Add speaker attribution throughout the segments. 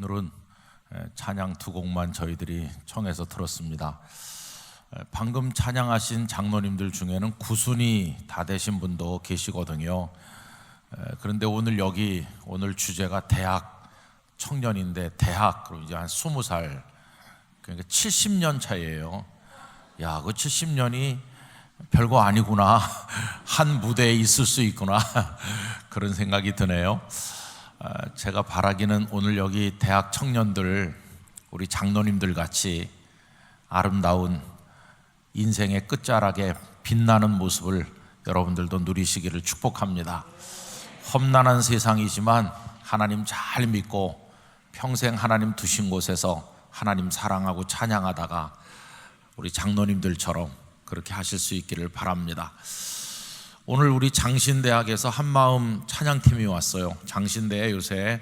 Speaker 1: 오늘은 찬양 두 곡만 저희들이 청해서 들었습니다. 방금 찬양하신 장로님들 중에는 구순이 다 되신 분도 계시거든요. 그런데 오늘 주제가 대학 청년인데, 대학 그리고 이제 한 20살, 그러니까 70년 차이에요. 야, 그 70년이 별거 아니구나. 한 무대에 있을 수 있구나. 그런 생각이 드네요. 제가 바라기는 오늘 여기 대학 청년들, 우리 장로님들 같이 아름다운 인생의 끝자락에 빛나는 모습을 여러분들도 누리시기를 축복합니다. 험난한 세상이지만 하나님 잘 믿고 평생 하나님 두신 곳에서 하나님 사랑하고 찬양하다가 우리 장로님들처럼 그렇게 하실 수 있기를 바랍니다. 오늘 우리 장신대학에서 한마음 찬양팀이 왔어요. 장신대에 요새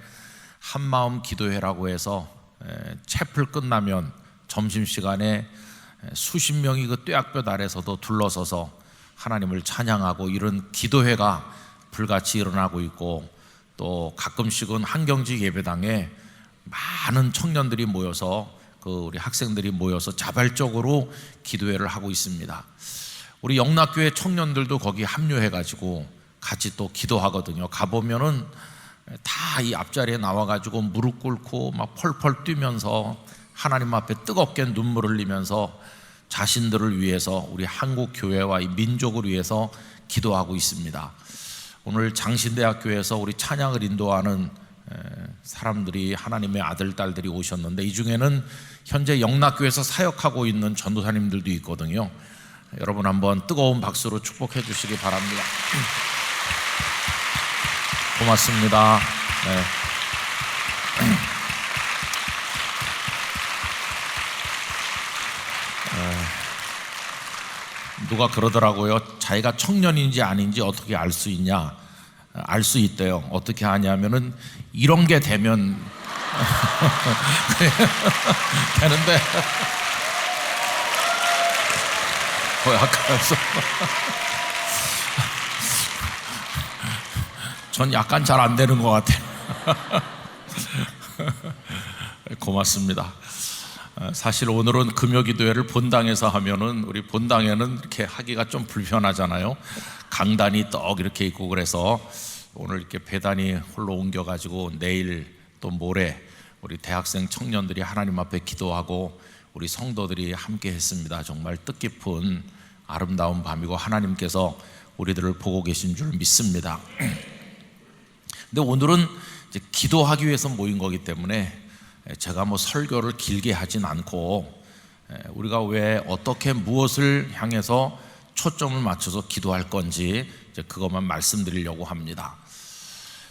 Speaker 1: 한마음 기도회라고 해서 채플 끝나면 점심시간에 수십 명이 그 뙤약볕 아래서도 둘러서서 하나님을 찬양하고 이런 기도회가 불같이 일어나고 있고, 또 가끔씩은 한경직 예배당에 많은 청년들이 모여서 우리 학생들이 모여서 자발적으로 기도회를 하고 있습니다. 우리 영락교회 청년들도 거기 합류해가지고 같이 또 기도하거든요. 가보면은 다 이 앞자리에 나와가지고 무릎 꿇고 막 펄펄 뛰면서 하나님 앞에 뜨겁게 눈물을 흘리면서 자신들을 위해서, 우리 한국 교회와 이 민족을 위해서 기도하고 있습니다. 오늘 장신대학교에서 우리 찬양을 인도하는 사람들이, 하나님의 아들, 딸들이 오셨는데, 이 중에는 현재 영락교회에서 사역하고 있는 전도사님들도 있거든요. 여러분 한번 뜨거운 박수로 축복해 주시기 바랍니다. 고맙습니다. 네. 누가 그러더라고요. 자기가 청년인지 아닌지 어떻게 알 수 있냐? 알 수 있대요. 어떻게 하냐면은 이런 게 되면 되는데 약간서 전 약간 잘 안 되는 것 같아요. 고맙습니다. 사실 오늘은 금요기도회를 본당에서 하면은, 우리 본당에는 이렇게 하기가 좀 불편하잖아요. 강단이 떡 이렇게 있고, 그래서 오늘 이렇게 배단이 홀로 옮겨가지고 내일 또 모레 우리 대학생 청년들이 하나님 앞에 기도하고 우리 성도들이 함께 했습니다. 정말 뜻깊은 아름다운 밤이고 하나님께서 우리들을 보고 계신 줄 믿습니다. 근데 오늘은 이제 기도하기 위해서 모인 거기 때문에 제가 설교를 길게 하진 않고, 우리가 왜 어떻게 무엇을 향해서 초점을 맞춰서 기도할 건지 이제 그것만 말씀드리려고 합니다.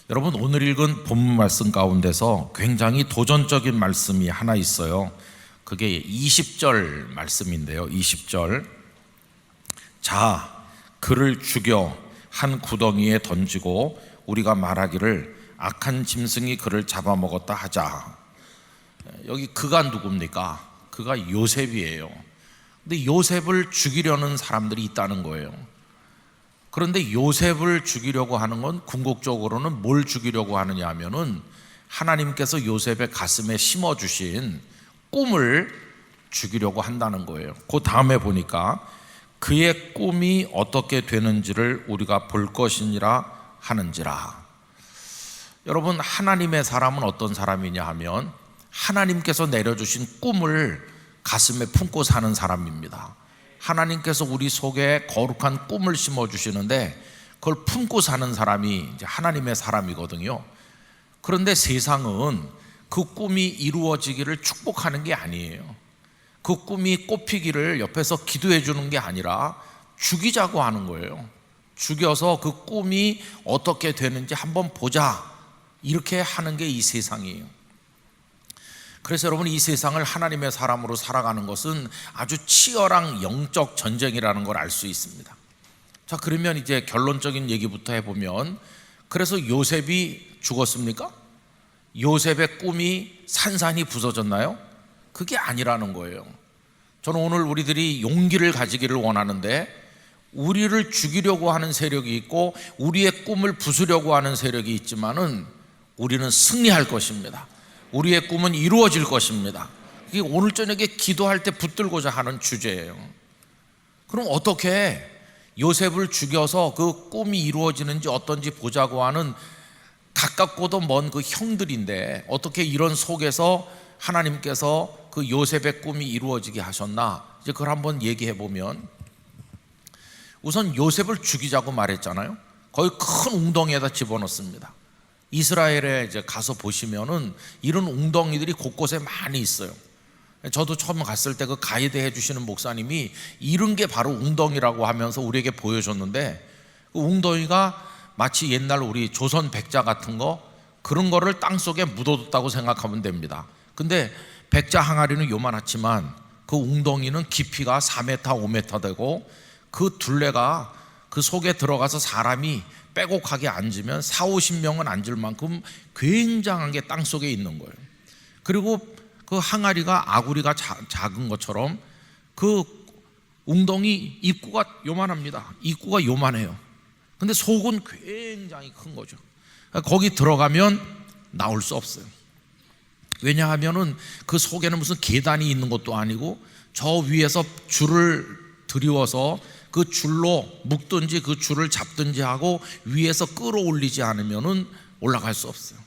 Speaker 1: 여러분, 오늘 읽은 본문 말씀 가운데서 굉장히 도전적인 말씀이 하나 있어요. 그게 20절 말씀인데요. 20절. 자, 그를 죽여 한 구덩이에 던지고 우리가 말하기를 악한 짐승이 그를 잡아먹었다 하자. 여기 그가 누굽니까? 그가 요셉이에요. 근데 요셉을 죽이려는 사람들이 있다는 거예요. 그런데 요셉을 죽이려고 하는 건 궁극적으로는 뭘 죽이려고 하느냐 하면은 하나님께서 요셉의 가슴에 심어주신 꿈을 죽이려고 한다는 거예요. 그 다음에 보니까 그의 꿈이 어떻게 되는지를 우리가 볼 것이니라 하는지라. 여러분, 하나님의 사람은 어떤 사람이냐 하면 하나님께서 내려주신 꿈을 가슴에 품고 사는 사람입니다. 하나님께서 우리 속에 거룩한 꿈을 심어주시는데 그걸 품고 사는 사람이 이제 하나님의 사람이거든요. 그런데 세상은 그 꿈이 이루어지기를 축복하는 게 아니에요. 그 꿈이 꽃피기를 옆에서 기도해 주는 게 아니라 죽이자고 하는 거예요. 죽여서 그 꿈이 어떻게 되는지 한번 보자, 이렇게 하는 게 이 세상이에요. 그래서 여러분, 이 세상을 하나님의 사람으로 살아가는 것은 아주 치열한 영적 전쟁이라는 걸 알 수 있습니다. 자, 그러면 이제 결론적인 얘기부터 해보면, 그래서 요셉이 죽었습니까? 요셉의 꿈이 산산이 부서졌나요? 그게 아니라는 거예요. 저는 오늘 우리들이 용기를 가지기를 원하는데, 우리를 죽이려고 하는 세력이 있고 우리의 꿈을 부수려고 하는 세력이 있지만은 우리는 승리할 것입니다. 우리의 꿈은 이루어질 것입니다. 이게 오늘 저녁에 기도할 때 붙들고자 하는 주제예요. 그럼 어떻게 요셉을 죽여서 그 꿈이 이루어지는지 어떤지 보자고 하는 가깝고도 먼 그 형들인데 어떻게 이런 속에서 하나님께서 그 요셉의 꿈이 이루어지게 하셨나? 이제 그걸 한번 얘기해 보면, 우선 요셉을 죽이자고 말했잖아요. 거기 큰 웅덩이에다 집어넣습니다. 이스라엘에 이제 가서 보시면은 이런 웅덩이들이 곳곳에 많이 있어요. 저도 처음 갔을 때 그 가이드 해주시는 목사님이 이런 게 바로 웅덩이라고 하면서 우리에게 보여줬는데, 그 웅덩이가 마치 옛날 우리 조선 백자 같은 거, 그런 거를 땅속에 묻어뒀다고 생각하면 됩니다. 근데 백자 항아리는 요만하지만 그 웅덩이는 깊이가 4m, 5m 되고 그 둘레가 그 속에 들어가서 사람이 빼곡하게 앉으면 4, 50명은 앉을 만큼 굉장한 게 땅속에 있는 거예요. 그리고 그 항아리가 아구리가 작은 것처럼 그 웅덩이 입구가 요만합니다. 입구가 요만해요. 근데 속은 굉장히 큰 거죠. 거기 들어가면 나올 수 없어요. 왜냐하면은 그 속에는 무슨 계단이 있는 것도 아니고 저 위에서 줄을 들이워서 그 줄로 묶든지 그 줄을 잡든지 하고 위에서 끌어올리지 않으면은 올라갈 수 없어요.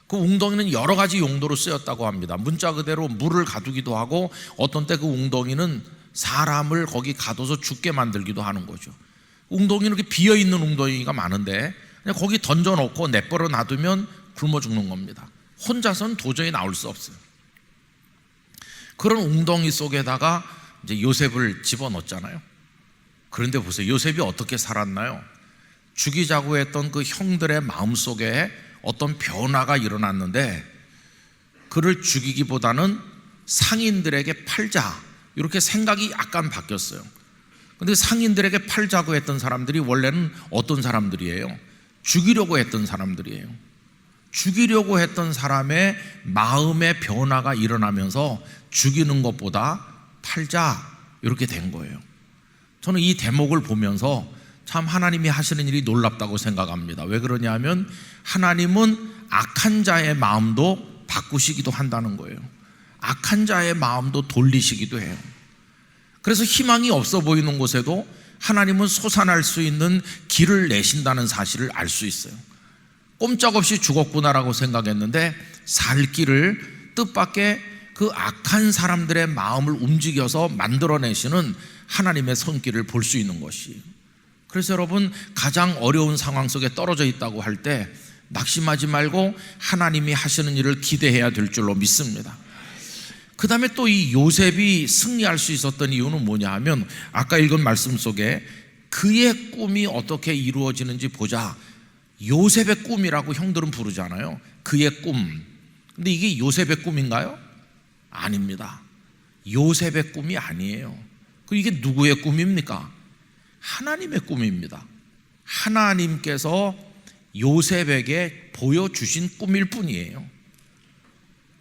Speaker 1: 그 웅덩이는 여러 가지 용도로 쓰였다고 합니다. 문자 그대로 물을 가두기도 하고 어떤 때 그 웅덩이는 사람을 거기 가둬서 죽게 만들기도 하는 거죠. 웅덩이는 이렇게 비어있는 웅덩이가 많은데 그냥 거기 던져놓고 내버려 놔두면 굶어 죽는 겁니다. 혼자서는 도저히 나올 수 없어요. 그런 웅덩이 속에다가 이제 요셉을 집어넣었잖아요. 그런데 보세요, 요셉이 어떻게 살았나요? 죽이자고 했던 그 형들의 마음속에 어떤 변화가 일어났는데, 그를 죽이기보다는 상인들에게 팔자 이렇게 생각이 약간 바뀌었어요. 근데 상인들에게 팔자고 했던 사람들이 원래는 어떤 사람들이에요? 죽이려고 했던 사람들이에요. 죽이려고 했던 사람의 마음의 변화가 일어나면서 죽이는 것보다 팔자 이렇게 된 거예요. 저는 이 대목을 보면서 참 하나님이 하시는 일이 놀랍다고 생각합니다. 왜 그러냐면 하나님은 악한 자의 마음도 바꾸시기도 한다는 거예요. 악한 자의 마음도 돌리시기도 해요. 그래서 희망이 없어 보이는 곳에도 하나님은 솟아날 수 있는 길을 내신다는 사실을 알 수 있어요. 꼼짝없이 죽었구나라고 생각했는데 살 길을 뜻밖의 그 악한 사람들의 마음을 움직여서 만들어내시는 하나님의 손길을 볼 수 있는 것이에요. 그래서 여러분, 가장 어려운 상황 속에 떨어져 있다고 할 때 낙심하지 말고 하나님이 하시는 일을 기대해야 될 줄로 믿습니다. 그 다음에 또 이 요셉이 승리할 수 있었던 이유는 뭐냐 하면, 아까 읽은 말씀 속에 그의 꿈이 어떻게 이루어지는지 보자. 요셉의 꿈이라고 형들은 부르잖아요. 그의 꿈. 근데 이게 요셉의 꿈인가요? 아닙니다. 요셉의 꿈이 아니에요. 그럼 이게 누구의 꿈입니까? 하나님의 꿈입니다. 하나님께서 요셉에게 보여주신 꿈일 뿐이에요.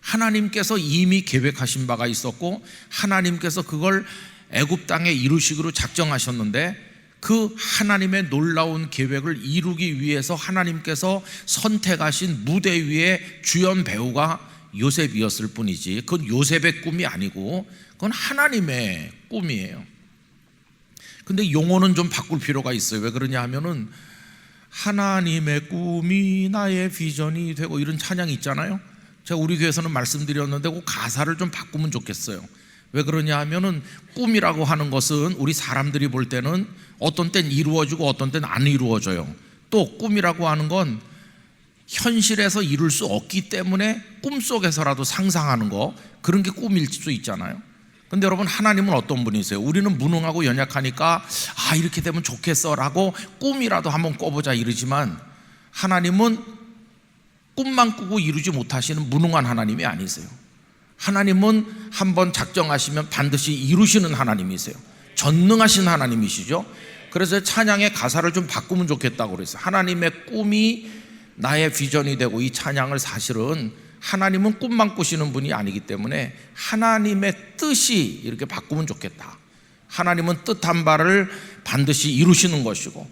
Speaker 1: 하나님께서 이미 계획하신 바가 있었고 하나님께서 그걸 애굽 땅에 이루시기로 작정하셨는데, 그 하나님의 놀라운 계획을 이루기 위해서 하나님께서 선택하신 무대 위의 주연 배우가 요셉이었을 뿐이지, 그건 요셉의 꿈이 아니고 그건 하나님의 꿈이에요. 근데 용어는 좀 바꿀 필요가 있어요. 왜 그러냐 하면은 하나님의 꿈이 나의 비전이 되고 이런 찬양이 있잖아요. 제가 우리 교회에서는 말씀드렸는데 그 가사를 좀 바꾸면 좋겠어요. 왜 그러냐 하면은 꿈이라고 하는 것은 우리 사람들이 볼 때는 어떤 땐 이루어지고 어떤 땐 안 이루어져요. 또 꿈이라고 하는 건 현실에서 이룰 수 없기 때문에 꿈속에서라도 상상하는 거, 그런 게 꿈일 수 있잖아요. 근데 여러분, 하나님은 어떤 분이세요? 우리는 무능하고 연약하니까 이렇게 되면 좋겠어 라고 꿈이라도 한번 꿔보자 이러지만, 하나님은 꿈만 꾸고 이루지 못하시는 무능한 하나님이 아니세요. 하나님은 한번 작정하시면 반드시 이루시는 하나님이세요. 전능하신 하나님이시죠. 그래서 찬양의 가사를 좀 바꾸면 좋겠다고 그랬어요. 하나님의 꿈이 나의 비전이 되고, 이 찬양을 사실은 하나님은 꿈만 꾸시는 분이 아니기 때문에 하나님의 뜻이 이렇게 바꾸면 좋겠다. 하나님은 뜻한 바를 반드시 이루시는 것이고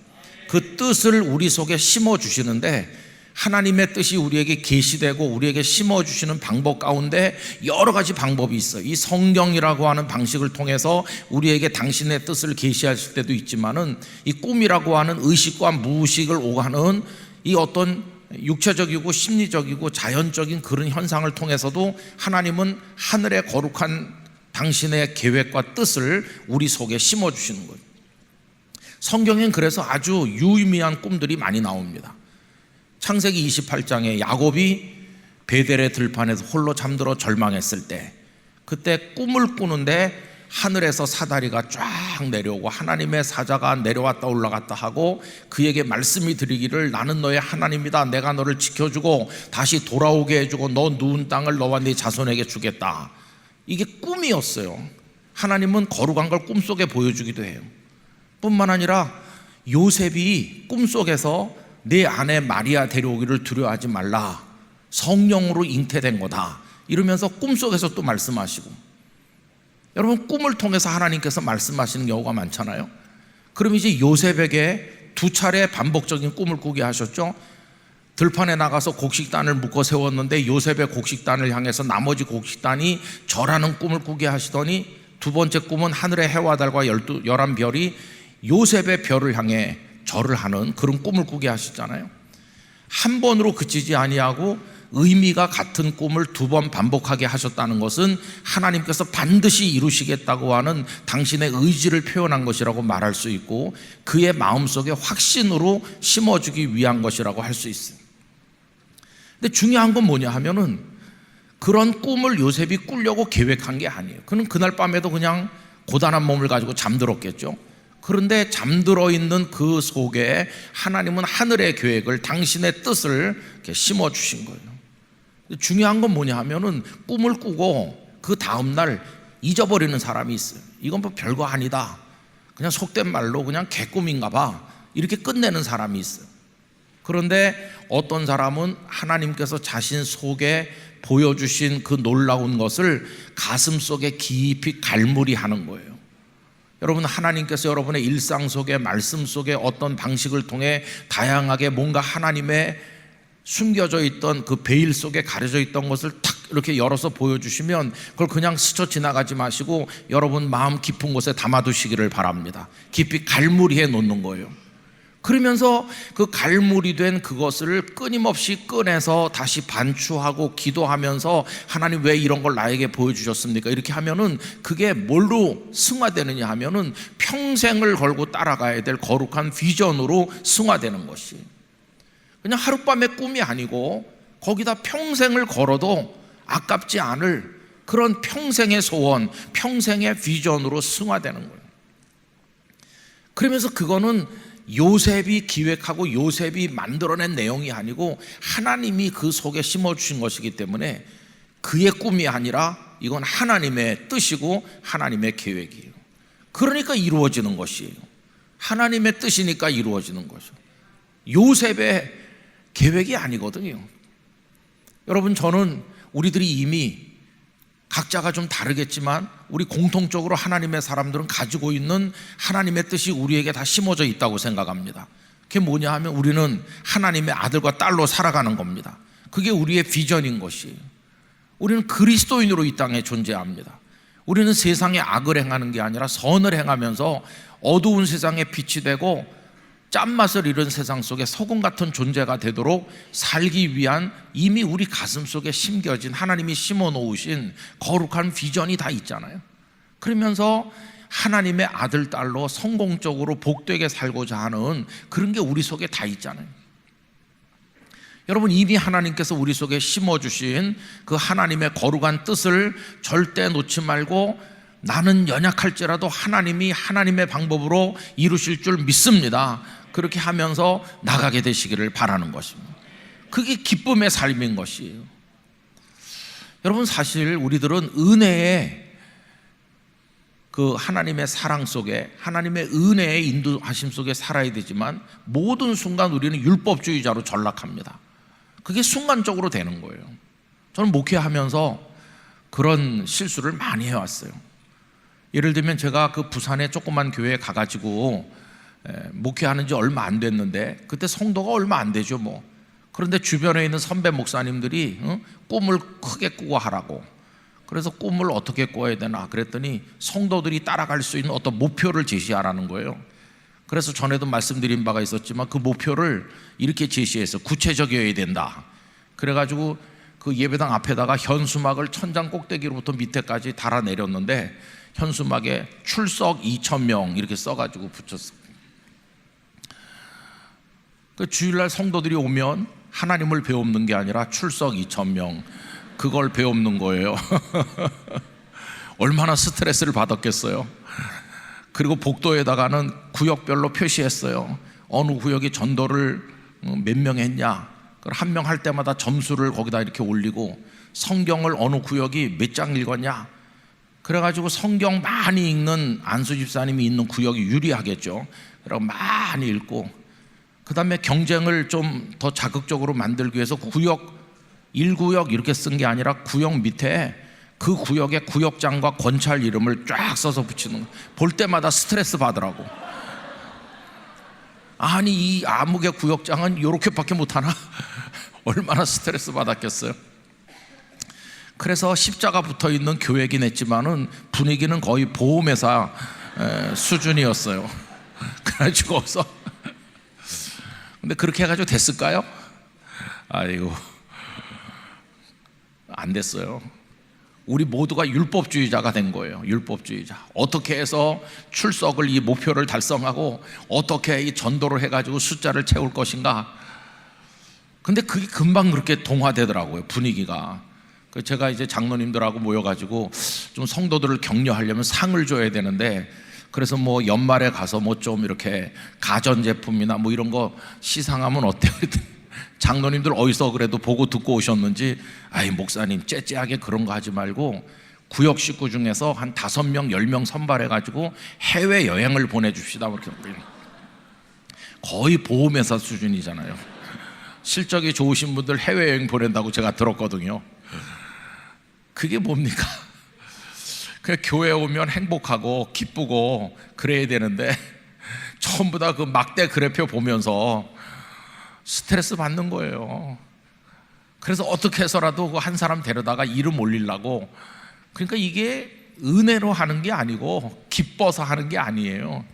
Speaker 1: 그 뜻을 우리 속에 심어주시는데, 하나님의 뜻이 우리에게 계시되고 우리에게 심어주시는 방법 가운데 여러 가지 방법이 있어요. 이 성경이라고 하는 방식을 통해서 우리에게 당신의 뜻을 계시하실 때도 있지만은 이 꿈이라고 하는 의식과 무의식을 오가는 이 어떤 육체적이고 심리적이고 자연적인 그런 현상을 통해서도 하나님은 하늘의 거룩한 당신의 계획과 뜻을 우리 속에 심어주시는 거예요. 성경엔 그래서 아주 유의미한 꿈들이 많이 나옵니다. 창세기 28장에 야곱이 베델의 들판에서 홀로 잠들어 절망했을 때, 그때 꿈을 꾸는데 하늘에서 사다리가 쫙 내려오고 하나님의 사자가 내려왔다 올라갔다 하고 그에게 말씀이 드리기를 나는 너의 하나님이다, 내가 너를 지켜주고 다시 돌아오게 해주고 너 누운 땅을 너와 네 자손에게 주겠다. 이게 꿈이었어요. 하나님은 거룩한 걸 꿈속에 보여주기도 해요. 뿐만 아니라 요셉이 꿈속에서 내 아내 마리아 데려오기를 두려워하지 말라, 성령으로 잉태된 거다 이러면서 꿈속에서 또 말씀하시고, 여러분 꿈을 통해서 하나님께서 말씀하시는 경우가 많잖아요. 그럼 이제 요셉에게 두 차례 반복적인 꿈을 꾸게 하셨죠. 들판에 나가서 곡식단을 묶어 세웠는데 요셉의 곡식단을 향해서 나머지 곡식단이 절하는 꿈을 꾸게 하시더니, 두 번째 꿈은 하늘의 해와 달과 11별이 요셉의 별을 향해 절을 하는 그런 꿈을 꾸게 하시잖아요. 한 번으로 그치지 아니하고 의미가 같은 꿈을 두 번 반복하게 하셨다는 것은 하나님께서 반드시 이루시겠다고 하는 당신의 의지를 표현한 것이라고 말할 수 있고, 그의 마음속에 확신으로 심어주기 위한 것이라고 할 수 있어요. 근데 중요한 건 뭐냐 하면은 그런 꿈을 요셉이 꾸려고 계획한 게 아니에요. 그는 그날 밤에도 그냥 고단한 몸을 가지고 잠들었겠죠. 그런데 잠들어 있는 그 속에 하나님은 하늘의 계획을, 당신의 뜻을 이렇게 심어주신 거예요. 중요한 건 뭐냐 하면은 꿈을 꾸고 그 다음날 잊어버리는 사람이 있어요. 이건 뭐 별거 아니다, 그냥 속된 말로 그냥 개꿈인가 봐, 이렇게 끝내는 사람이 있어요. 그런데 어떤 사람은 하나님께서 자신 속에 보여주신 그 놀라운 것을 가슴 속에 깊이 갈무리하는 거예요. 여러분, 하나님께서 여러분의 일상 속에, 말씀 속에 어떤 방식을 통해 다양하게 뭔가 하나님의 숨겨져 있던 그 베일 속에 가려져 있던 것을 탁 이렇게 열어서 보여주시면 그걸 그냥 스쳐 지나가지 마시고 여러분 마음 깊은 곳에 담아두시기를 바랍니다. 깊이 갈무리해 놓는 거예요. 그러면서 그 갈무리 된 그것을 끊임없이 꺼내서 다시 반추하고 기도하면서 하나님 왜 이런 걸 나에게 보여주셨습니까? 이렇게 하면은 그게 뭘로 승화되느냐 하면은 평생을 걸고 따라가야 될 거룩한 비전으로 승화되는 것이, 그냥 하룻밤의 꿈이 아니고 거기다 평생을 걸어도 아깝지 않을 그런 평생의 소원, 평생의 비전으로 승화되는 거예요. 그러면서 그거는 요셉이 기획하고 요셉이 만들어낸 내용이 아니고 하나님이 그 속에 심어주신 것이기 때문에 그의 꿈이 아니라 이건 하나님의 뜻이고 하나님의 계획이에요. 그러니까 이루어지는 것이에요. 하나님의 뜻이니까 이루어지는 거죠. 요셉의 계획이 아니거든요. 여러분, 저는 우리들이 이미 각자가 좀 다르겠지만 우리 공통적으로 하나님의 사람들은 가지고 있는 하나님의 뜻이 우리에게 다 심어져 있다고 생각합니다. 그게 뭐냐 하면 우리는 하나님의 아들과 딸로 살아가는 겁니다. 그게 우리의 비전인 것이에요. 우리는 그리스도인으로 이 땅에 존재합니다. 우리는 세상에 악을 행하는 게 아니라 선을 행하면서 어두운 세상에 빛이 되고 짠맛을 잃은 세상 속에 소금 같은 존재가 되도록 살기 위한 이미 우리 가슴 속에 심겨진 하나님이 심어 놓으신 거룩한 비전이 다 있잖아요. 그러면서 하나님의 아들, 딸로 성공적으로 복되게 살고자 하는 그런 게 우리 속에 다 있잖아요. 여러분, 이미 하나님께서 우리 속에 심어주신 그 하나님의 거룩한 뜻을 절대 놓지 말고 나는 연약할지라도 하나님이 하나님의 방법으로 이루실 줄 믿습니다, 그렇게 하면서 나가게 되시기를 바라는 것입니다. 그게 기쁨의 삶인 것이에요. 여러분, 사실 우리들은 은혜의 그 하나님의 사랑 속에, 하나님의 은혜의 인도하심 속에 살아야 되지만 모든 순간 우리는 율법주의자로 전락합니다. 그게 순간적으로 되는 거예요. 저는 목회하면서 그런 실수를 많이 해왔어요. 예를 들면 제가 그 부산의 조그만 교회에 가가지고 목회하는 지 얼마 안 됐는데, 그때 성도가 얼마 안 되죠. 그런데 주변에 있는 선배 목사님들이 꿈을 크게 꾸고 하라고. 그래서 꿈을 어떻게 꿔야 되나 그랬더니 성도들이 따라갈 수 있는 어떤 목표를 제시하라는 거예요. 그래서 전에도 말씀드린 바가 있었지만 그 목표를 이렇게 제시해서 구체적이어야 된다. 그래가지고 그 예배당 앞에다가 현수막을 천장 꼭대기로부터 밑에까지 달아내렸는데 현수막에 출석 2,000명 이렇게 써가지고 붙였어요. 그 주일날 성도들이 오면 하나님을 배우는 게 아니라 출석 2,000명 그걸 배우는 거예요. 얼마나 스트레스를 받았겠어요. 그리고 복도에다가는 구역별로 표시했어요. 어느 구역이 전도를 몇 명 했냐, 한 명 할 때마다 점수를 거기다 이렇게 올리고, 성경을 어느 구역이 몇 장 읽었냐, 그래가지고 성경 많이 읽는 안수 집사님이 있는 구역이 유리하겠죠. 그리고 많이 읽고, 그 다음에 경쟁을 좀 더 자극적으로 만들기 위해서 구역 1구역 이렇게 쓴 게 아니라 구역 밑에 그 구역의 구역장과 권찰 이름을 쫙 써서 붙이는 거. 볼 때마다 스트레스 받으라고. 아니 이 암흑의 구역장은 이렇게밖에 못하나? 얼마나 스트레스 받았겠어요. 그래서 십자가 붙어있는 교회긴 했지만은 분위기는 거의 보험회사 수준이었어요. 그래가지고서 근데 그렇게 해가지고 됐을까요? 아이고, 안 됐어요. 우리 모두가 율법주의자가 된 거예요. 율법주의자. 어떻게 해서 출석을, 이 목표를 달성하고 어떻게 이 전도를 해가지고 숫자를 채울 것인가. 근데 그게 금방 그렇게 동화되더라고요, 분위기가. 제가 이제 장로님들하고 모여가지고 좀 성도들을 격려하려면 상을 줘야 되는데, 그래서 뭐 연말에 가서 뭐 좀 이렇게 가전제품이나 뭐 이런 거 시상하면 어때요? 장로님들 어디서 그래도 보고 듣고 오셨는지, 아이 목사님 째째하게 그런 거 하지 말고 구역 식구 중에서 한 5명 10명 선발해가지고 해외여행을 보내줍시다. 이렇게 거의 보험회사 수준이잖아요. 실적이 좋으신 분들 해외여행 보낸다고 제가 들었거든요. 그게 뭡니까? 그냥 교회 오면 행복하고 기쁘고 그래야 되는데 전부 다 그 막대 그래표 보면서 스트레스 받는 거예요. 그래서 어떻게 해서라도 한 사람 데려다가 이름 올리려고. 그러니까 이게 은혜로 하는 게 아니고 기뻐서 하는 게 아니에요.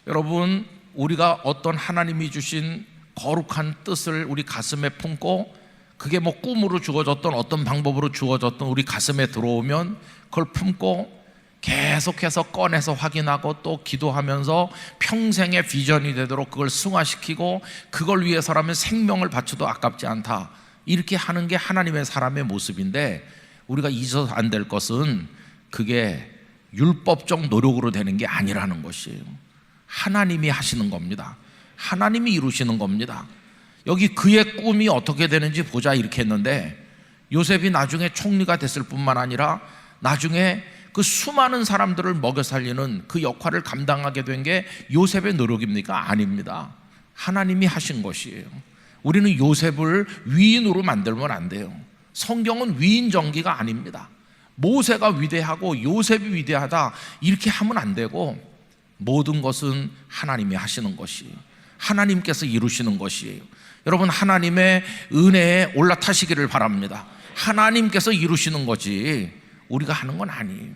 Speaker 1: 여러분, 우리가 어떤 하나님이 주신 거룩한 뜻을 우리 가슴에 품고, 그게 뭐 꿈으로 주어졌던 어떤 방법으로 주어졌던 우리 가슴에 들어오면 그걸 품고 계속해서 꺼내서 확인하고 또 기도하면서 평생의 비전이 되도록 그걸 승화시키고, 그걸 위해서라면 생명을 바쳐도 아깝지 않다, 이렇게 하는 게 하나님의 사람의 모습인데, 우리가 잊어서 안 될 것은 그게 율법적 노력으로 되는 게 아니라는 것이에요. 하나님이 하시는 겁니다. 하나님이 이루시는 겁니다. 여기 그의 꿈이 어떻게 되는지 보자 이렇게 했는데, 요셉이 나중에 총리가 됐을 뿐만 아니라 나중에 그 수많은 사람들을 먹여 살리는 그 역할을 감당하게 된 게 요셉의 노력입니까? 아닙니다. 하나님이 하신 것이에요. 우리는 요셉을 위인으로 만들면 안 돼요. 성경은 위인 정기가 아닙니다. 모세가 위대하고 요셉이 위대하다 이렇게 하면 안 되고, 모든 것은 하나님이 하시는 것이에요. 하나님께서 이루시는 것이에요. 여러분, 하나님의 은혜에 올라타시기를 바랍니다. 하나님께서 이루시는 거지 우리가 하는 건 아니에요.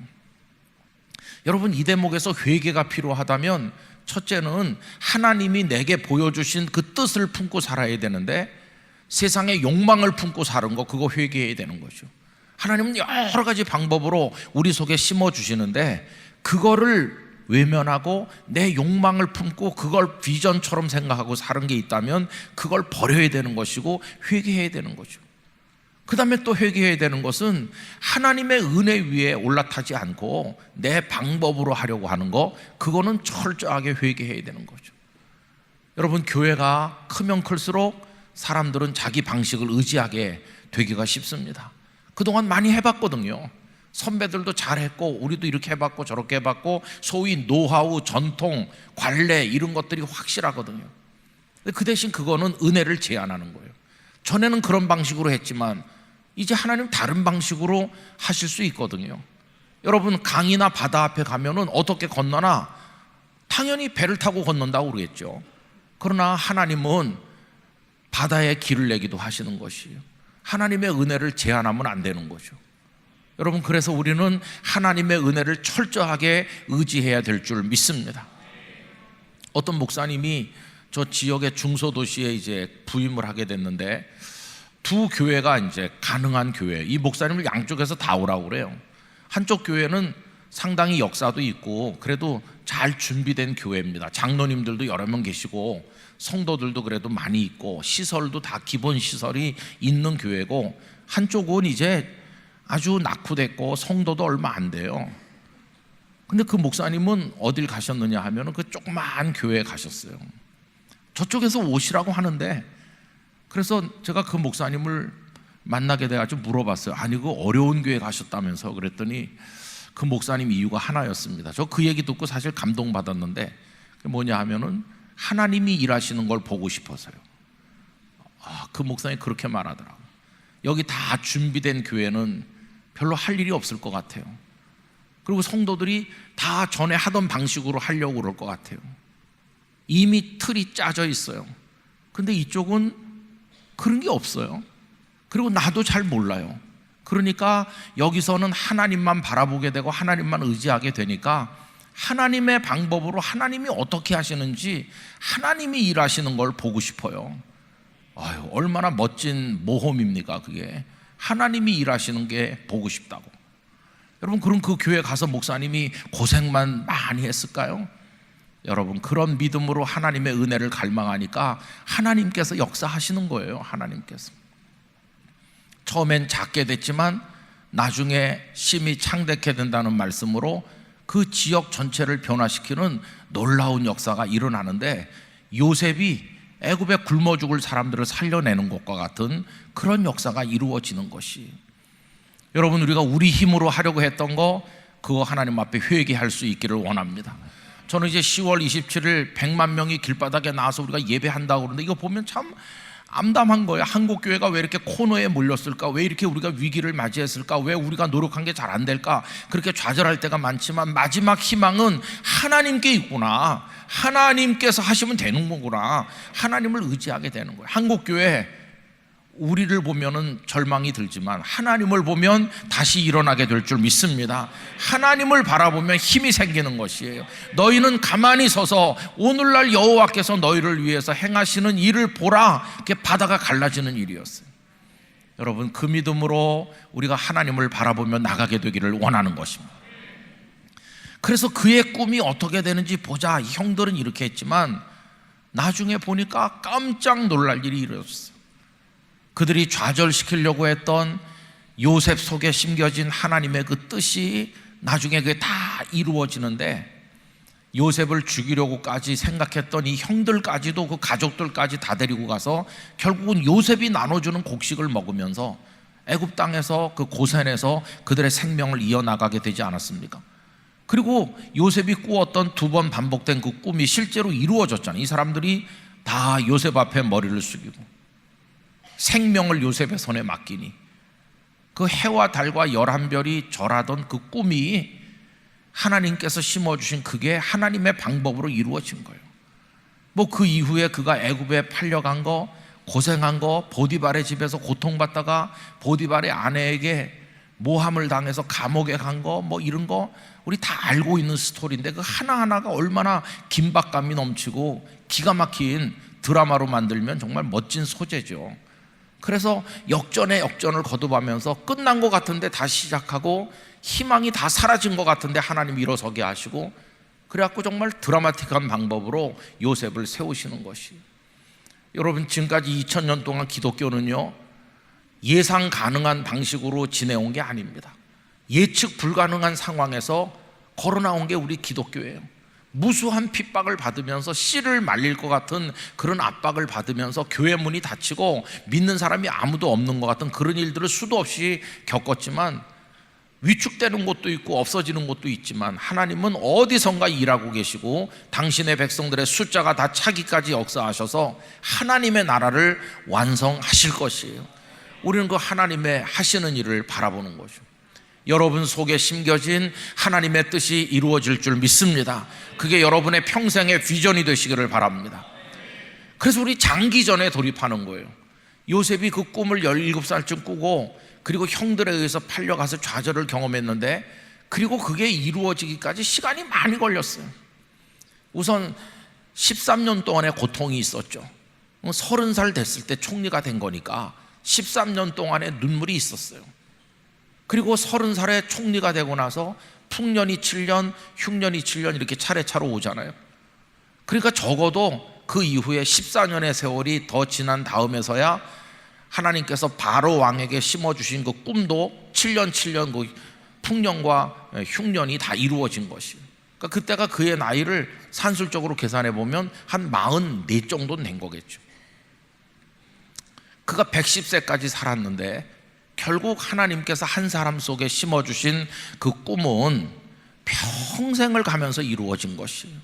Speaker 1: 여러분, 이 대목에서 회개가 필요하다면, 첫째는 하나님이 내게 보여주신 그 뜻을 품고 살아야 되는데, 세상의 욕망을 품고 사는 거, 그거 회개해야 되는 거죠. 하나님은 여러 가지 방법으로 우리 속에 심어주시는데, 그거를 외면하고 내 욕망을 품고 그걸 비전처럼 생각하고 사는 게 있다면 그걸 버려야 되는 것이고 회개해야 되는 거죠. 그 다음에 또 회개해야 되는 것은 하나님의 은혜 위에 올라타지 않고 내 방법으로 하려고 하는 거, 그거는 철저하게 회개해야 되는 거죠. 여러분, 교회가 크면 클수록 사람들은 자기 방식을 의지하게 되기가 쉽습니다. 그동안 많이 해봤거든요. 선배들도 잘했고 우리도 이렇게 해봤고 저렇게 해봤고, 소위 노하우, 전통, 관례 이런 것들이 확실하거든요. 근데 그 대신 그거는 은혜를 제한하는 거예요. 전에는 그런 방식으로 했지만 이제 하나님 다른 방식으로 하실 수 있거든요. 여러분, 강이나 바다 앞에 가면은 어떻게 건너나 당연히 배를 타고 건넌다고 그러겠죠. 그러나 하나님은 바다에 길을 내기도 하시는 것이에요. 하나님의 은혜를 제한하면 안 되는 거죠. 여러분, 그래서 우리는 하나님의 은혜를 철저하게 의지해야 될 줄 믿습니다. 어떤 목사님이 저 지역의 중소도시에 이제 부임을 하게 됐는데 두 교회가 이제 가능한 교회, 이 목사님을 양쪽에서 다 오라고 그래요. 한쪽 교회는 상당히 역사도 있고 그래도 잘 준비된 교회입니다. 장로님들도 여러 명 계시고 성도들도 그래도 많이 있고 시설도 다 기본 시설이 있는 교회고, 한쪽은 이제 아주 낙후됐고 성도도 얼마 안 돼요. 근데 그 목사님은 어딜 가셨느냐 하면 그 조그마한 교회에 가셨어요. 저쪽에서 오시라고 하는데, 그래서 제가 그 목사님을 만나게 돼가지고 물어봤어요. 아니, 그 어려운 교회 가셨다면서. 그랬더니 그 목사님 이유가 하나였습니다. 저 그 얘기 듣고 사실 감동받았는데, 그게 뭐냐 하면은 하나님이 일하시는 걸 보고 싶어서요. 그 목사님이 그렇게 말하더라고요. 여기 다 준비된 교회는 별로 할 일이 없을 것 같아요. 그리고 성도들이 다 전에 하던 방식으로 하려고 그럴 것 같아요. 이미 틀이 짜져 있어요. 근데 이쪽은 그런 게 없어요. 그리고 나도 잘 몰라요. 그러니까 여기서는 하나님만 바라보게 되고 하나님만 의지하게 되니까 하나님의 방법으로 하나님이 어떻게 하시는지 하나님이 일하시는 걸 보고 싶어요. 아유, 얼마나 멋진 모험입니까 그게. 하나님이 일하시는 게 보고 싶다고. 여러분, 그럼 그 교회 가서 목사님이 고생만 많이 했을까요? 여러분, 그런 믿음으로 하나님의 은혜를 갈망하니까 하나님께서 역사하시는 거예요. 하나님께서 처음엔 작게 됐지만 나중에 심히 창대케 된다는 말씀으로 그 지역 전체를 변화시키는 놀라운 역사가 일어나는데, 요셉이 애굽에 굶어 죽을 사람들을 살려내는 것과 같은 그런 역사가 이루어지는 것이, 여러분, 우리가 우리 힘으로 하려고 했던 거 그거 하나님 앞에 회개할 수 있기를 원합니다. 저는 이제 10월 27일 100만 명이 길바닥에 나와서 우리가 예배한다고 그러는데 이거 보면 참 암담한 거예요. 한국교회가 왜 이렇게 코너에 몰렸을까? 왜 이렇게 우리가 위기를 맞이했을까? 왜 우리가 노력한 게 잘 안 될까? 그렇게 좌절할 때가 많지만 마지막 희망은 하나님께 있구나. 하나님께서 하시면 되는 거구나. 하나님을 의지하게 되는 거예요. 한국교회, 우리를 보면은 절망이 들지만 하나님을 보면 다시 일어나게 될 줄 믿습니다. 하나님을 바라보면 힘이 생기는 것이에요. 너희는 가만히 서서 오늘날 여호와께서 너희를 위해서 행하시는 일을 보라. 이렇게 바다가 갈라지는 일이었어요. 여러분, 그 믿음으로 우리가 하나님을 바라보며 나가게 되기를 원하는 것입니다. 그래서 그의 꿈이 어떻게 되는지 보자. 형들은 이렇게 했지만 나중에 보니까 깜짝 놀랄 일이 일어났어요. 그들이 좌절시키려고 했던 요셉 속에 심겨진 하나님의 그 뜻이 나중에 그게 다 이루어지는데, 요셉을 죽이려고까지 생각했던 이 형들까지도, 그 가족들까지 다 데리고 가서 결국은 요셉이 나눠주는 곡식을 먹으면서 애굽 땅에서 그 고센에서 그들의 생명을 이어나가게 되지 않았습니까? 그리고 요셉이 꾸었던 2번 반복된 그 꿈이 실제로 이루어졌잖아요. 이 사람들이 다 요셉 앞에 머리를 숙이고 생명을 요셉의 손에 맡기니 그 해와 달과 11별이 절하던 그 꿈이 하나님께서 심어주신 그게 하나님의 방법으로 이루어진 거예요. 뭐 그 이후에 그가 애굽에 팔려간 거, 고생한 거, 보디발의 집에서 고통받다가 보디발의 아내에게 모함을 당해서 감옥에 간 거, 뭐 이런 거 우리 다 알고 있는 스토리인데 그 하나하나가 얼마나 긴박감이 넘치고 기가 막힌 드라마로 만들면 정말 멋진 소재죠. 그래서 역전에 역전을 거듭하면서 끝난 것 같은데 다시 시작하고 희망이 다 사라진 것 같은데 하나님 일어서게 하시고, 그래갖고 정말 드라마틱한 방법으로 요셉을 세우시는 것이, 여러분, 지금까지 2000년 동안 기독교는요 예상 가능한 방식으로 지내온 게 아닙니다. 예측 불가능한 상황에서 걸어나온 게 우리 기독교예요. 무수한 핍박을 받으면서 씨를 말릴 것 같은 그런 압박을 받으면서 교회 문이 닫히고 믿는 사람이 아무도 없는 것 같은 그런 일들을 수도 없이 겪었지만, 위축되는 곳도 있고 없어지는 곳도 있지만 하나님은 어디선가 일하고 계시고 당신의 백성들의 숫자가 다 차기까지 역사하셔서 하나님의 나라를 완성하실 것이에요. 우리는 그 하나님의 하시는 일을 바라보는 거죠. 여러분 속에 심겨진 하나님의 뜻이 이루어질 줄 믿습니다. 그게 여러분의 평생의 비전이 되시기를 바랍니다. 그래서 우리 장기전에 돌입하는 거예요. 요셉이 그 꿈을 17살쯤 꾸고 그리고 형들에 의해서 팔려가서 좌절을 경험했는데, 그리고 그게 이루어지기까지 시간이 많이 걸렸어요. 우선 13년 동안의 고통이 있었죠. 30살 됐을 때 총리가 된 거니까 13년 동안의 눈물이 있었어요. 그리고 30살에 총리가 되고 나서 풍년이 7년, 흉년이 7년 이렇게 차례차로 오잖아요. 그러니까 적어도 그 이후에 14년의 세월이 더 지난 다음에서야 하나님께서 바로 왕에게 심어주신 그 꿈도 7년 그 풍년과 흉년이 다 이루어진 것이에요. 그러니까 그때가 그의 나이를 산술적으로 계산해 보면 한 44 정도 된 거겠죠. 그가 110세까지 살았는데 결국 하나님께서 한 사람 속에 심어주신 그 꿈은 평생을 가면서 이루어진 것이에요.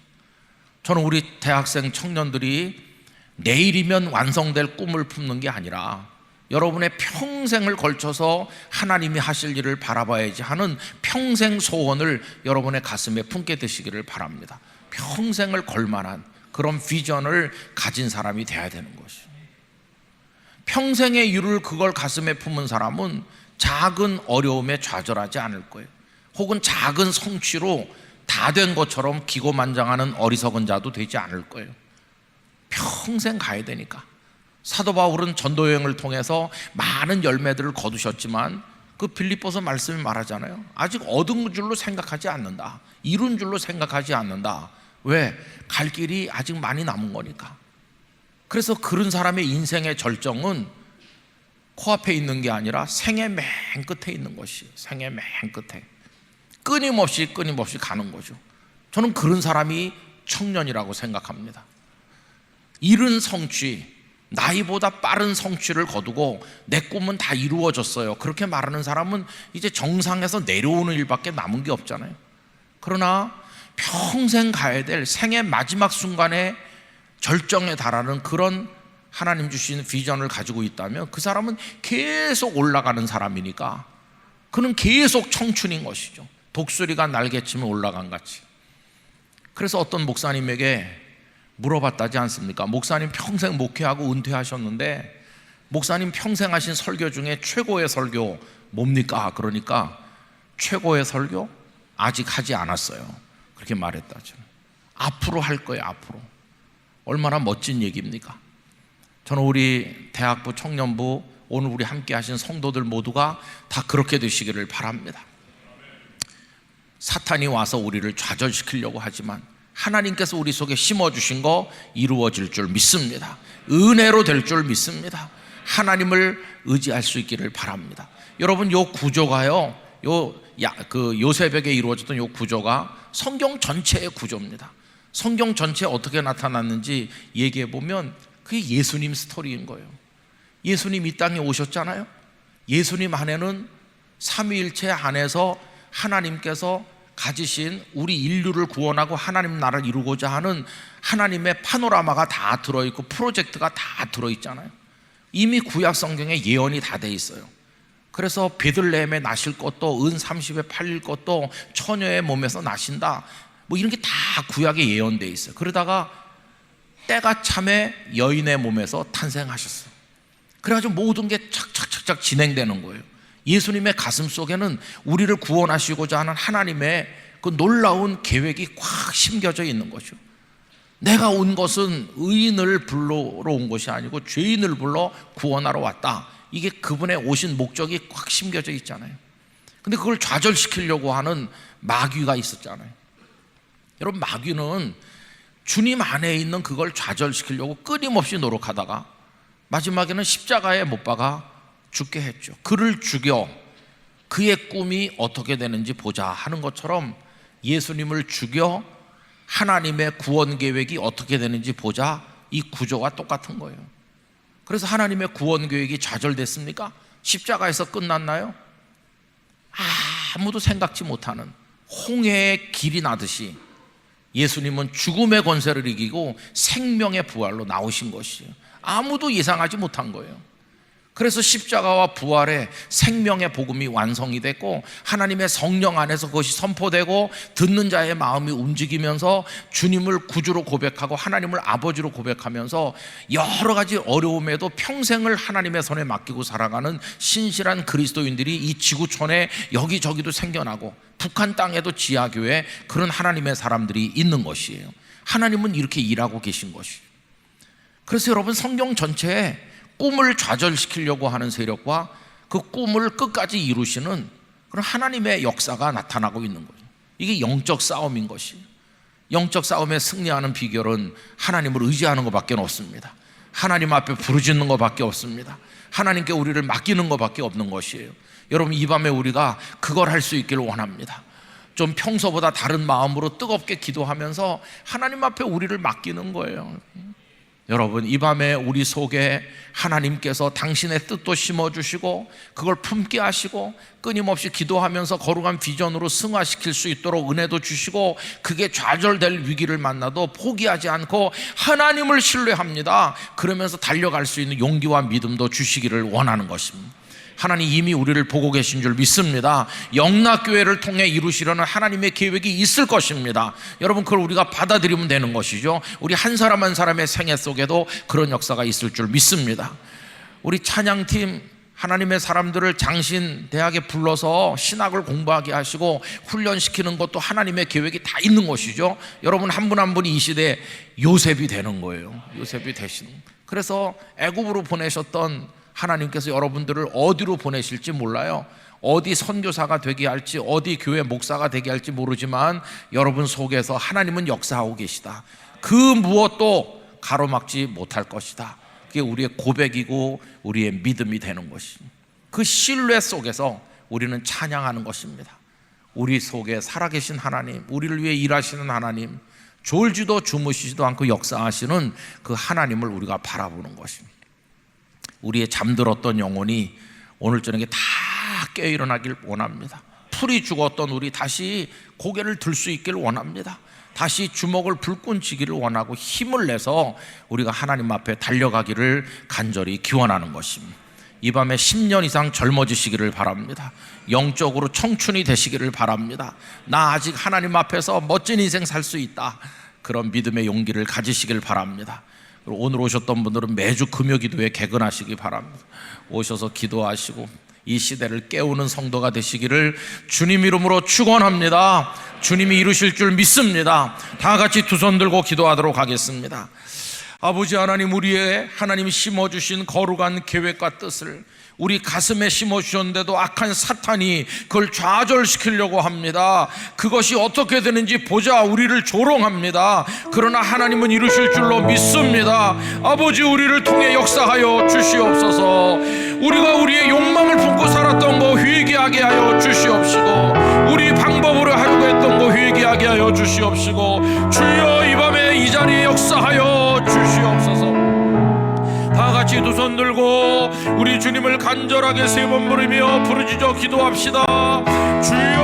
Speaker 1: 저는 우리 대학생 청년들이 내일이면 완성될 꿈을 품는 게 아니라 여러분의 평생을 걸쳐서 하나님이 하실 일을 바라봐야지 하는 평생 소원을 여러분의 가슴에 품게 되시기를 바랍니다. 평생을 걸만한 그런 비전을 가진 사람이 돼야 되는 것이에요. 평생의 일을 그걸 가슴에 품은 사람은 작은 어려움에 좌절하지 않을 거예요. 혹은 작은 성취로 다 된 것처럼 기고만장하는 어리석은 자도 되지 않을 거예요. 평생 가야 되니까. 사도 바울은 전도여행을 통해서 많은 열매들을 거두셨지만 그 빌립보서 말씀이 말하잖아요. 아직 얻은 줄로 생각하지 않는다. 이룬 줄로 생각하지 않는다. 왜? 갈 길이 아직 많이 남은 거니까. 그래서 그런 사람의 인생의 절정은 코앞에 있는 게 아니라 생의 맨 끝에 있는 것이, 생의 맨 끝에 끊임없이 가는 거죠. 저는 그런 사람이 청년이라고 생각합니다. 이른 성취, 나이보다 빠른 성취를 거두고 내 꿈은 다 이루어졌어요, 그렇게 말하는 사람은 이제 정상에서 내려오는 일밖에 남은 게 없잖아요. 그러나 평생 가야 될 생의 마지막 순간에 절정에 달하는 그런 하나님 주신 비전을 가지고 있다면 그 사람은 계속 올라가는 사람이니까 그는 계속 청춘인 것이죠. 독수리가 날개치면 올라간 같이. 그래서 어떤 목사님에게 물어봤다지 않습니까? 목사님 평생 목회하고 은퇴하셨는데 목사님 평생 하신 설교 중에 최고의 설교 뭡니까? 그러니까 최고의 설교? 아직 하지 않았어요, 그렇게 말했다죠. 앞으로 할 거예요, 앞으로. 얼마나 멋진 얘기입니까? 저는 우리 대학부 청년부 오늘 우리 함께 하신 성도들 모두가 다 그렇게 되시기를 바랍니다. 사탄이 와서 우리를 좌절시키려고 하지만 하나님께서 우리 속에 심어주신 거 이루어질 줄 믿습니다. 은혜로 될 줄 믿습니다. 하나님을 의지할 수 있기를 바랍니다. 여러분, 요 구조가요, 요셉에게 이루어졌던 요 구조가 성경 전체의 구조입니다. 성경 전체에 어떻게 나타났는지 얘기해 보면 그게 예수님 스토리인 거예요. 예수님 이 땅에 오셨잖아요. 예수님 안에는 삼위일체 안에서 하나님께서 가지신 우리 인류를 구원하고 하나님 나라를 이루고자 하는 하나님의 파노라마가 다 들어있고 프로젝트가 다 들어있잖아요. 이미 구약 성경에 예언이 다 돼 있어요. 그래서 베들레헴에 나실 것도, 은 30에 팔릴 것도, 처녀의 몸에서 나신다, 뭐 이런 게 다 구약에 예언돼 있어요. 그러다가 때가 참에 여인의 몸에서 탄생하셨어요. 그래가지고 모든 게 착착착착 진행되는 거예요. 예수님의 가슴 속에는 우리를 구원하시고자 하는 하나님의 그 놀라운 계획이 꽉 심겨져 있는 거죠. 내가 온 것은 의인을 불러러 온 것이 아니고 죄인을 불러 구원하러 왔다. 이게 그분의 오신 목적이 꽉 심겨져 있잖아요. 근데 그걸 좌절시키려고 하는 마귀가 있었잖아요. 여러분, 마귀는 주님 안에 있는 그걸 좌절시키려고 끊임없이 노력하다가 마지막에는 십자가에 못 박아 죽게 했죠. 그를 죽여 그의 꿈이 어떻게 되는지 보자 하는 것처럼 예수님을 죽여 하나님의 구원 계획이 어떻게 되는지 보자, 이 구조가 똑같은 거예요. 그래서 하나님의 구원 계획이 좌절됐습니까? 십자가에서 끝났나요? 아무도 생각지 못하는 홍해의 길이 나듯이 예수님은 죽음의 권세를 이기고 생명의 부활로 나오신 것이에요. 아무도 예상하지 못한 거예요. 그래서 십자가와 부활의 생명의 복음이 완성이 됐고 하나님의 성령 안에서 그것이 선포되고 듣는 자의 마음이 움직이면서 주님을 구주로 고백하고 하나님을 아버지로 고백하면서 여러 가지 어려움에도 평생을 하나님의 손에 맡기고 살아가는 신실한 그리스도인들이 이 지구촌에 여기저기도 생겨나고 북한 땅에도 지하교회 그런 하나님의 사람들이 있는 것이에요. 하나님은 이렇게 일하고 계신 것이에요. 그래서 여러분, 성경 전체에 꿈을 좌절시키려고 하는 세력과 그 꿈을 끝까지 이루시는 그런 하나님의 역사가 나타나고 있는 거예요. 이게 영적 싸움인 것이에요. 영적 싸움에 승리하는 비결은 하나님을 의지하는 것밖에 없습니다. 하나님 앞에 부르짖는 것밖에 없습니다. 하나님께 우리를 맡기는 것밖에 없는 것이에요. 여러분, 이 밤에 우리가 그걸 할 수 있기를 원합니다. 좀 평소보다 다른 마음으로 뜨겁게 기도하면서 하나님 앞에 우리를 맡기는 거예요. 여러분, 이 밤에 우리 속에 하나님께서 당신의 뜻도 심어주시고 그걸 품게 하시고 끊임없이 기도하면서 거룩한 비전으로 승화시킬 수 있도록 은혜도 주시고 그게 좌절될 위기를 만나도 포기하지 않고 하나님을 신뢰합니다. 그러면서 달려갈 수 있는 용기와 믿음도 주시기를 원하는 것입니다. 하나님 이미 우리를 보고 계신 줄 믿습니다. 영락교회를 통해 이루시려는 하나님의 계획이 있을 것입니다. 여러분, 그걸 우리가 받아들이면 되는 것이죠. 우리 한 사람 한 사람의 생애 속에도 그런 역사가 있을 줄 믿습니다. 우리 찬양팀 하나님의 사람들을 장신 대학에 불러서 신학을 공부하게 하시고 훈련시키는 것도 하나님의 계획이 다 있는 것이죠. 여러분, 한 분 한 분이 이 시대에 요셉이 되는 거예요. 요셉이 되시는. 그래서 애굽으로 보내셨던 하나님께서 여러분들을 어디로 보내실지 몰라요. 어디 선교사가 되게 할지, 어디 교회 목사가 되게 할지 모르지만 여러분 속에서 하나님은 역사하고 계시다. 그 무엇도 가로막지 못할 것이다. 그게 우리의 고백이고 우리의 믿음이 되는 것입니다. 그 신뢰 속에서 우리는 찬양하는 것입니다. 우리 속에 살아계신 하나님, 우리를 위해 일하시는 하나님, 졸지도 주무시지도 않고 역사하시는 그 하나님을 우리가 바라보는 것입니다. 우리의 잠들었던 영혼이 오늘 저녁에 다 깨어일어나길 원합니다. 풀이 죽었던 우리 다시 고개를 들 수 있길 원합니다. 다시 주먹을 불끈 쥐기를 원하고 힘을 내서 우리가 하나님 앞에 달려가기를 간절히 기원하는 것입니다. 이 밤에 10년 이상 젊어지시기를 바랍니다. 영적으로 청춘이 되시기를 바랍니다. 나 아직 하나님 앞에서 멋진 인생 살 수 있다. 그런 믿음의 용기를 가지시길 바랍니다. 오늘 오셨던 분들은 매주 금요기도에 개근하시기 바랍니다. 오셔서 기도하시고 이 시대를 깨우는 성도가 되시기를 주님 이름으로 축원합니다. 주님이 이루실 줄 믿습니다. 다 같이 두 손 들고 기도하도록 하겠습니다. 아버지 하나님, 우리의 하나님이 심어주신 거룩한 계획과 뜻을 우리 가슴에 심어주셨는데도 악한 사탄이 그걸 좌절시키려고 합니다. 그것이 어떻게 되는지 보자 우리를 조롱합니다. 그러나 하나님은 이루실 줄로 믿습니다. 아버지, 우리를 통해 역사하여 주시옵소서. 우리가 우리의 욕망을 품고 살았던 거 회개하게 하여 주시옵시고 우리 방법으로 하려고 했던 거 회개하게 하여 주시옵시고 주여, 이 밤에 이 자리에 역사하여 주시옵소서. 다 같이 두 손 들고 우리 주님을 간절하게 세 번 부르며 부르짖어 기도합시다. 주여,